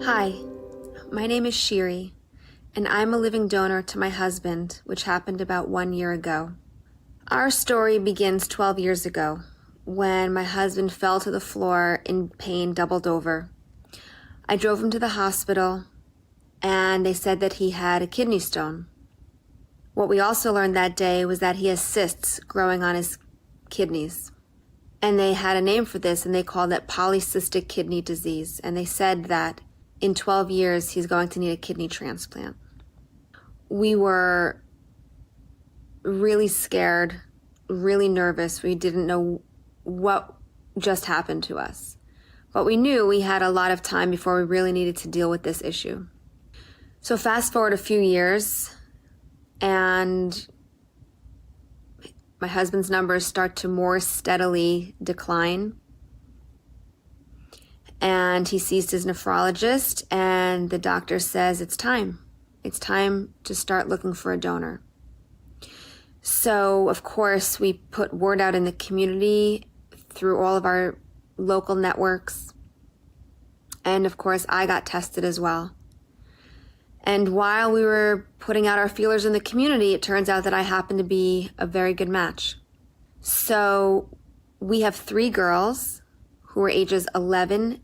Hi, my name is Shiri, and I'm a living donor to my husband, which happened about 1 year ago. Our story begins 12 years ago, when my husband fell to the floor in pain, doubled over. I drove him to the hospital, and they said that he had a kidney stone. What we also learned that day was that he has cysts growing on his kidneys. And they had a name for this, and they called it polycystic kidney disease. And they said that in 12 years, he's going to need a kidney transplant. We were really scared, really nervous. We didn't know what just happened to us. But we knew we had a lot of time before we really needed to deal with this issue. So fast forward a few years, and my husband's numbers start to more steadily decline. And he sees his nephrologist, and the doctor says it's time. It's time to start looking for a donor. So, of course, we put word out in the community through all of our local networks. And, of course, I got tested as well. And while we were putting out our feelers in the community, it turns out that I happen to be a very good match. So we have 3 girls who were ages 11,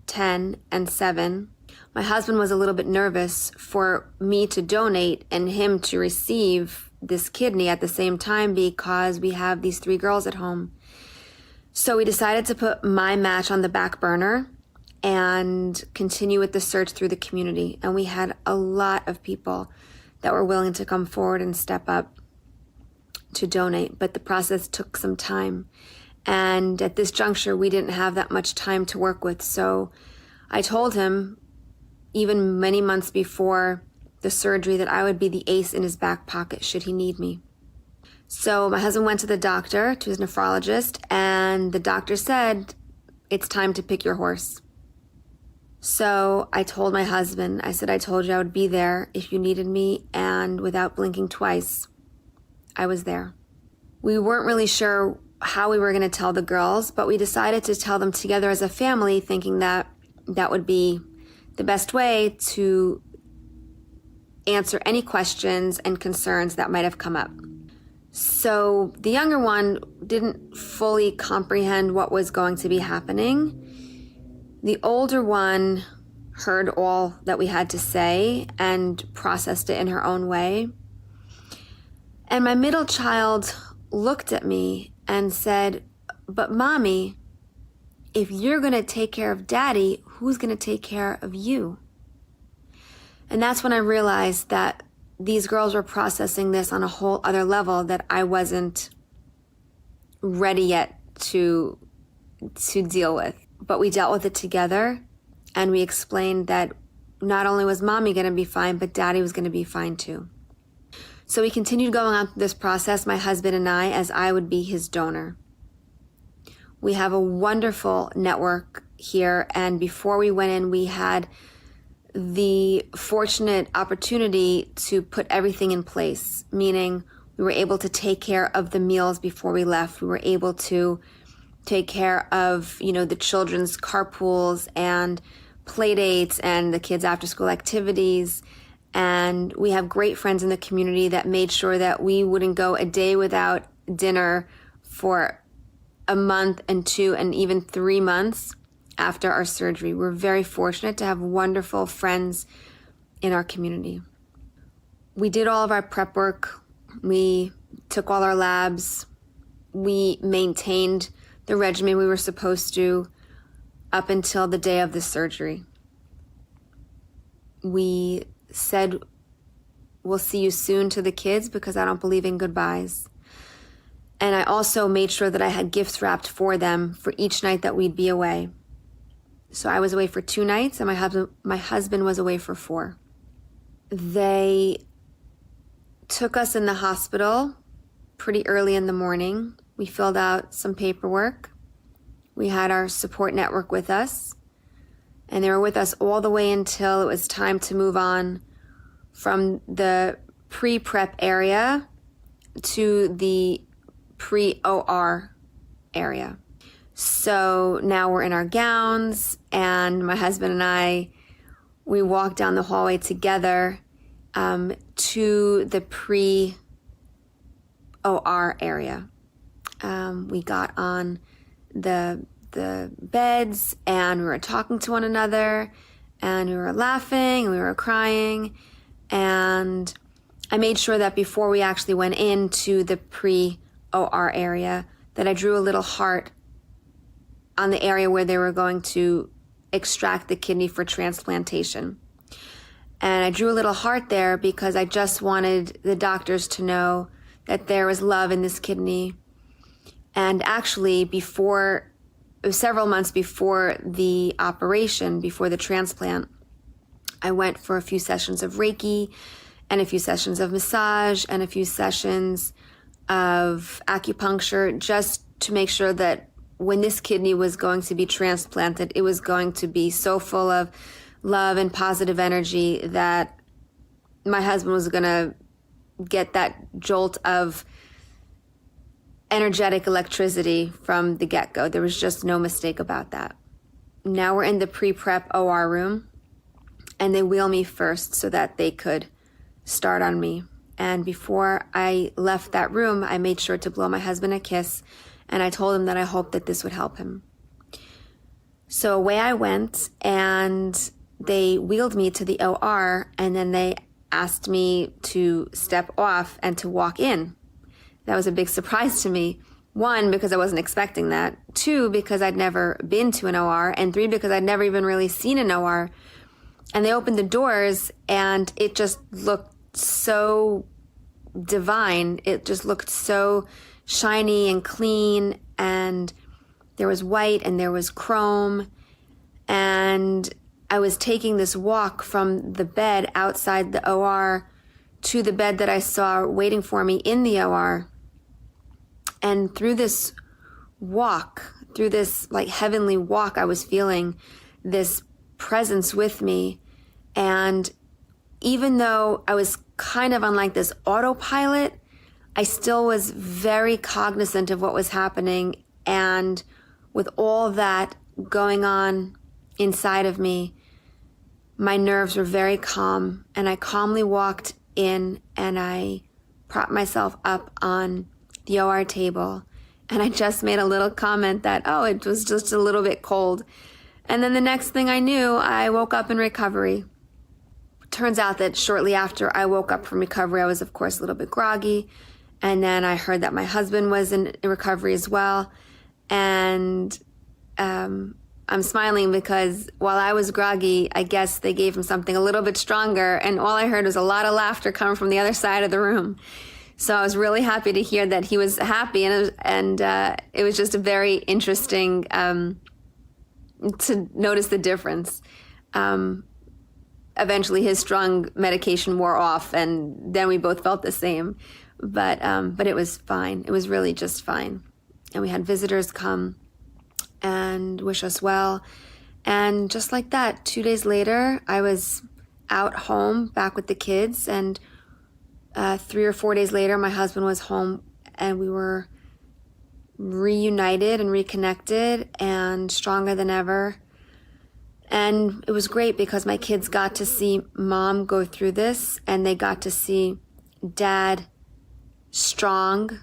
10, and 7. My husband was a little bit nervous for me to donate and him to receive this kidney at the same time because we have these 3 girls at home. So we decided to put my match on the back burner and continue with the search through the community. And we had a lot of people that were willing to come forward and step up to donate, but the process took some time. And at this juncture, we didn't have that much time to work with. So I told him, even many months before the surgery, that I would be the ace in his back pocket should he need me. So my husband went to the doctor, to his nephrologist, and the doctor said, it's time to pick your horse. So I told my husband, I said, I told you I would be there if you needed me, and without blinking twice, I was there. We weren't really sure how we were going to tell the girls, but we decided to tell them together as a family, thinking that that would be the best way to answer any questions and concerns that might have come up. So the younger one didn't fully comprehend what was going to be happening. The older one heard all that we had to say and processed it in her own way. And my middle child looked at me and said, but Mommy, if you're going to take care of Daddy, who's going to take care of you? And that's when I realized that these girls were processing this on a whole other level that I wasn't ready yet to deal with. But we dealt with it together, and we explained that not only was Mommy going to be fine, but Daddy was going to be fine too. So we continued going on through this process, my husband and I, as I would be his donor. We have a wonderful network here, and before we went in, we had the fortunate opportunity to put everything in place, meaning we were able to take care of the meals before we left. We were able to take care of, the children's carpools and play dates and the kids' after-school activities. And we have great friends in the community that made sure that we wouldn't go a day without dinner for a month and 2 and even 3 months after our surgery. We're very fortunate to have wonderful friends in our community. We did all of our prep work. We took all our labs. We maintained the regimen we were supposed to up until the day of the surgery. We said, we'll see you soon to the kids because I don't believe in goodbyes. And I also made sure that I had gifts wrapped for them for each night that we'd be away. So I was away for 2 nights and my husband was away for 4. They took us in the hospital pretty early in the morning. We filled out some paperwork. We had our support network with us, and they were with us all the way until it was time to move on from the pre-prep area to the pre-OR area. So now we're in our gowns, and my husband and I, we walked down the hallway together to the pre-OR area. We got on the beds, and we were talking to one another, and we were laughing, and we were crying, and I made sure that before we actually went into the pre-OR area that I drew a little heart on the area where they were going to extract the kidney for transplantation. And I drew a little heart there because I just wanted the doctors to know that there was love in this kidney. And actually, several months before the operation, before the transplant, I went for a few sessions of Reiki and a few sessions of massage and a few sessions of acupuncture, just to make sure that when this kidney was going to be transplanted, it was going to be so full of love and positive energy that my husband was going to get that jolt of energetic electricity from the get-go. There was just no mistake about that. Now we're in the pre-prep OR room, and they wheel me first so that they could start on me. And before I left that room, I made sure to blow my husband a kiss, and I told him that I hoped that this would help him. So away I went, and they wheeled me to the OR, and then they asked me to step off and to walk in. That was a big surprise to me. 1, because I wasn't expecting that. 2, because I'd never been to an OR. And 3, because I'd never even really seen an OR. And they opened the doors, and it just looked so divine. It just looked so shiny and clean, and there was white and there was chrome. And I was taking this walk from the bed outside the OR to the bed that I saw waiting for me in the OR. And through this walk, through this like heavenly walk, I was feeling this presence with me. And even though I was kind of on like this autopilot, I still was very cognizant of what was happening. And with all that going on inside of me, my nerves were very calm, and I calmly walked in, and I propped myself up on the OR table, and I just made a little comment that, oh, it was just a little bit cold. And then the next thing I knew, I woke up in recovery. Turns out that shortly after I woke up from recovery, I was, of course, a little bit groggy, and then I heard that my husband was in recovery as well, and I'm smiling because while I was groggy, I guess they gave him something a little bit stronger, and all I heard was a lot of laughter coming from the other side of the room. So I was really happy to hear that he was happy, and it was just a very interesting to notice the difference. Eventually, his strong medication wore off, and then we both felt the same. But it was fine. It was really just fine. And we had visitors come and wish us well. And just like that, 2 days later, I was out home back with the kids. And 3 or 4 days later, my husband was home, and we were reunited and reconnected and stronger than ever. And it was great because my kids got to see mom go through this, and they got to see dad strong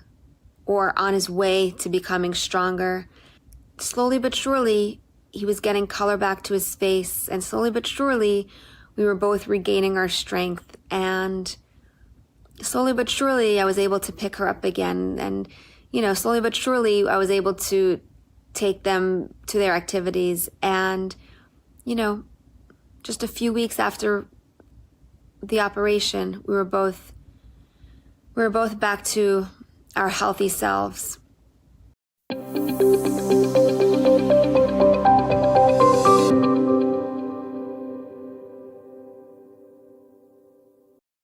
or on his way to becoming stronger. Slowly but surely, he was getting color back to his face, and slowly but surely, we were both regaining our strength. And slowly but surely, I was able to pick her up again. And, slowly but surely, I was able to take them to their activities. And, just a few weeks after the operation, we were both back to our healthy selves.